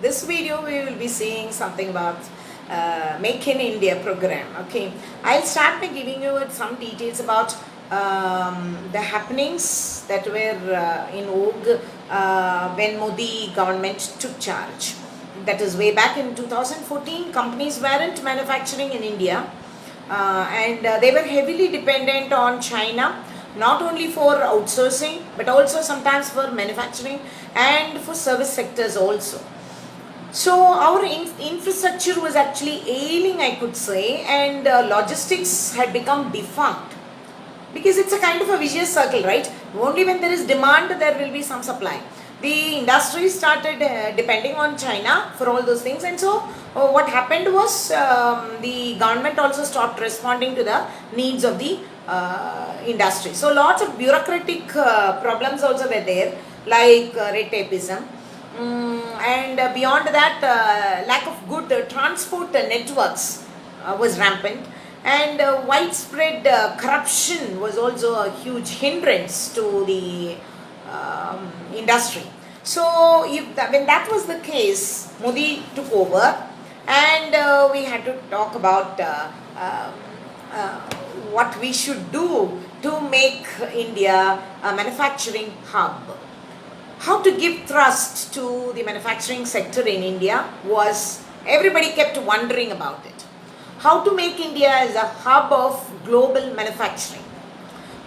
this video we will be seeing something about Make in India program. Okay, I'll start by giving you some details about the happenings that were in vogue when Modi government took charge. That is way back in 2014. Companies weren't manufacturing in India, and they were heavily dependent on China, not only for outsourcing but also sometimes for manufacturing and for service sectors also. So our infrastructure was actually ailing, I could say, and logistics had become defunct, because it's a kind of a vicious circle, right? Only when there is demand there will be some supply. The industry started depending on China for all those things, and so what happened was the government also stopped responding to the needs of the industry. So lots of bureaucratic problems also were there, like red tapeism. And beyond that, lack of good transport networks was rampant, and widespread corruption was also a huge hindrance to the industry. So when that was the case, Modi took over, and we had to talk about what we should do to make India a manufacturing hub. How to give thrust to the manufacturing sector in India was, everybody kept wondering about it. How to make India as a hub of global manufacturing?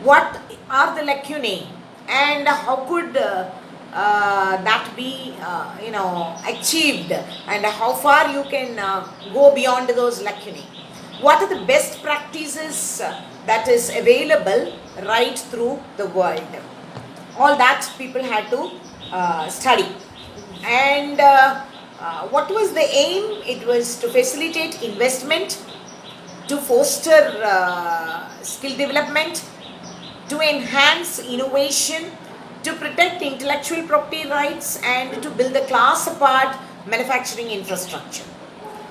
What are the lacunae, and how could that be achieved, and how far you can go beyond those lacunae? What are the best practices that is available right through the world? All that people had to study. And what was the aim? It was to facilitate investment, to foster skill development, to enhance innovation, to protect intellectual property rights, and to build a class apart manufacturing infrastructure.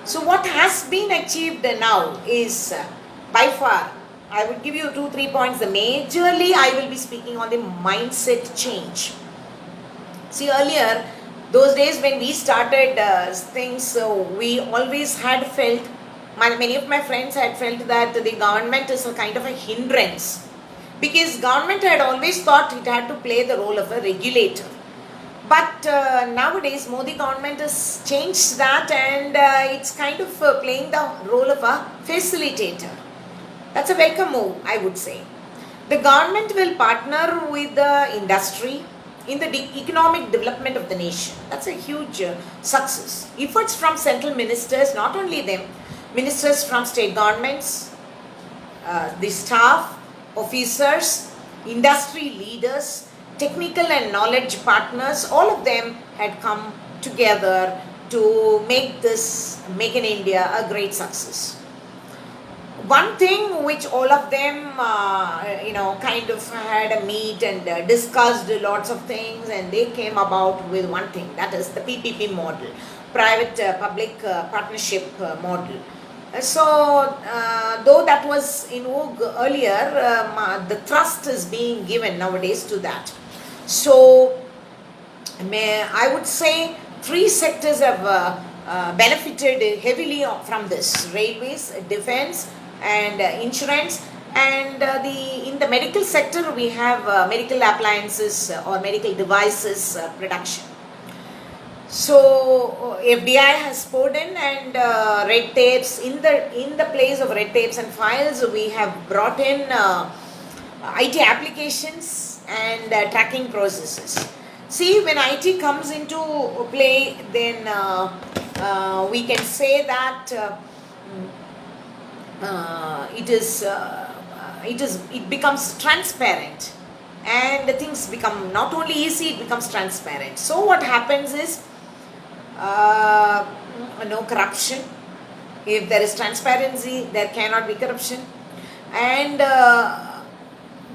So what has been achieved now is by far, I would give you 2-3 points. Majorly I will be speaking on the mindset change. See, earlier, those days when we started things, we always had felt, many of my friends had felt that the government is a kind of a hindrance, because government had always thought it had to play the role of a regulator. But nowadays Modi government has changed that, and it's kind of playing the role of a facilitator. That's a welcome move, I would say. The government will partner with the industry in the economic development of the nation. That's a huge success. Efforts from central ministers, not only them, ministers from state governments, the staff, officers, industry leaders, technical and knowledge partners, all of them had come together to make this Make in India a great success. One thing which all of them kind of had a meet and discussed lots of things, and they came about with one thing, that is the PPP model, private public partnership model. So though that was in vogue earlier, the thrust is being given nowadays to that. So I would say 3 sectors have benefited heavily from this: railways, defense, and insurance. And in the medical sector we have medical appliances or medical devices production. So FDI has poured in, and red tapes, in the place of red tapes and files, we have brought in IT applications and tracking processes. See, when IT comes into play, then we can say that it becomes transparent, and the things become not only easy, it becomes transparent. So what happens is no corruption. If there is transparency, there cannot be corruption. And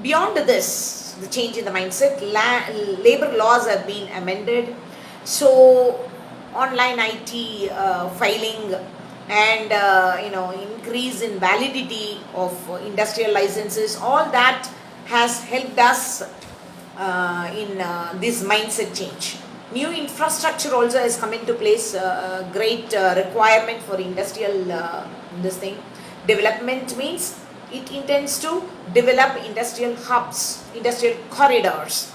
beyond this, the change in the mindset, labor laws have been amended. So online IT filing and increase in validity of industrial licenses, all that has helped us in this mindset change. New infrastructure also has come into place, great requirement for industrial this thing. Development means it intends to develop industrial hubs, industrial corridors,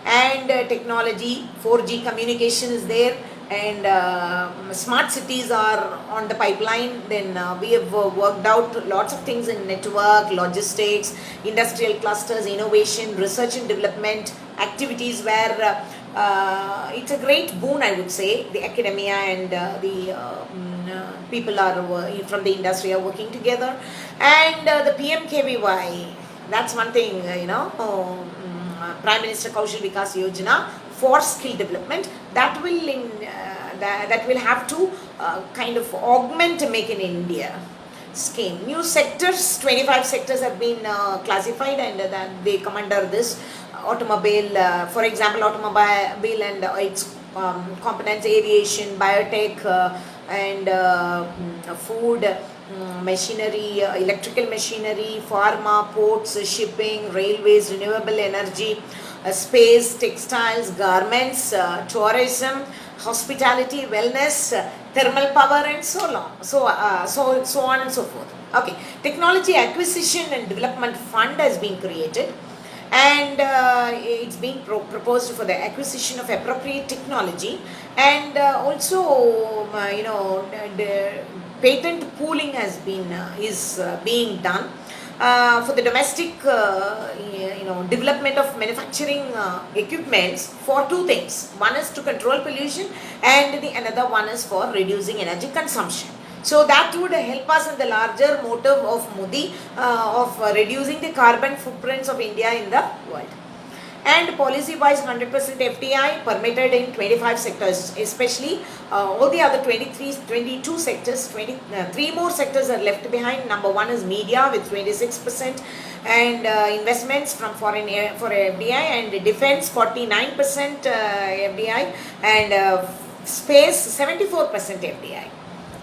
and technology, 4G communication is there, and smart cities are on the pipeline. Then we have worked out lots of things in network, logistics, industrial clusters, innovation, research and development activities, where it's a great boon, I would say. The academia and the people are from the industry are working together, and the PMKVY, that's one thing, Prime Minister Kaushal Vikas Yojana for skill development, that will that will have to kind of augment Make in India scheme. New sectors, 25 sectors have been classified, and they come under this automobile, for example, automobile and its components, aviation, biotech, and food, machinery, electrical machinery, pharma, ports, shipping, railways, renewable energy, space, textiles, garments, tourism, hospitality, wellness, thermal power, and so on, so on and so forth. Okay, technology acquisition and development fund has been created, and it's being proposed for the acquisition of appropriate technology, and also the patent pooling has been is being done for the domestic development of manufacturing equipments, for two things. One is to control pollution, and the another one is for reducing energy consumption. So that would help us in the larger motive of Modi of reducing the carbon footprints of India in the world. And policy-wise, 100% FDI permitted in 25 sectors, especially all the other 22 sectors, 3 more sectors are left behind. Number one is media with 26%, and investments from foreign for FDI, and defense 49% FDI, and space 74% FDI.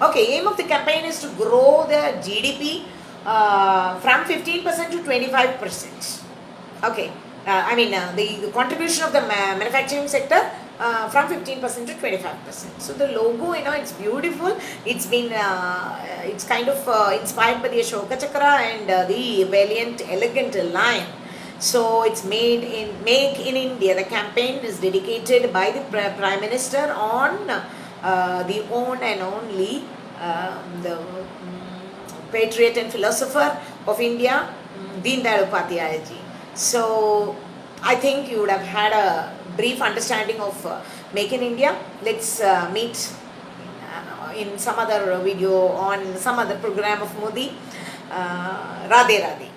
Okay, aim of the campaign is to grow the GDP from 15% to 25%. Okay, the contribution of the manufacturing sector from 15% to 25%. So the logo, it's beautiful. It's been, it's kind of inspired by the Ashoka Chakra and the valiant, elegant lion. So it's Make in India. The campaign is dedicated by the Prime Minister on the one and only the patriot and philosopher of India, Deen Dayal Upadhyaya ji. So I think you would have had a brief understanding of Make in India. Let's meet in some other video on some other program of Modi. Radhe Radhe.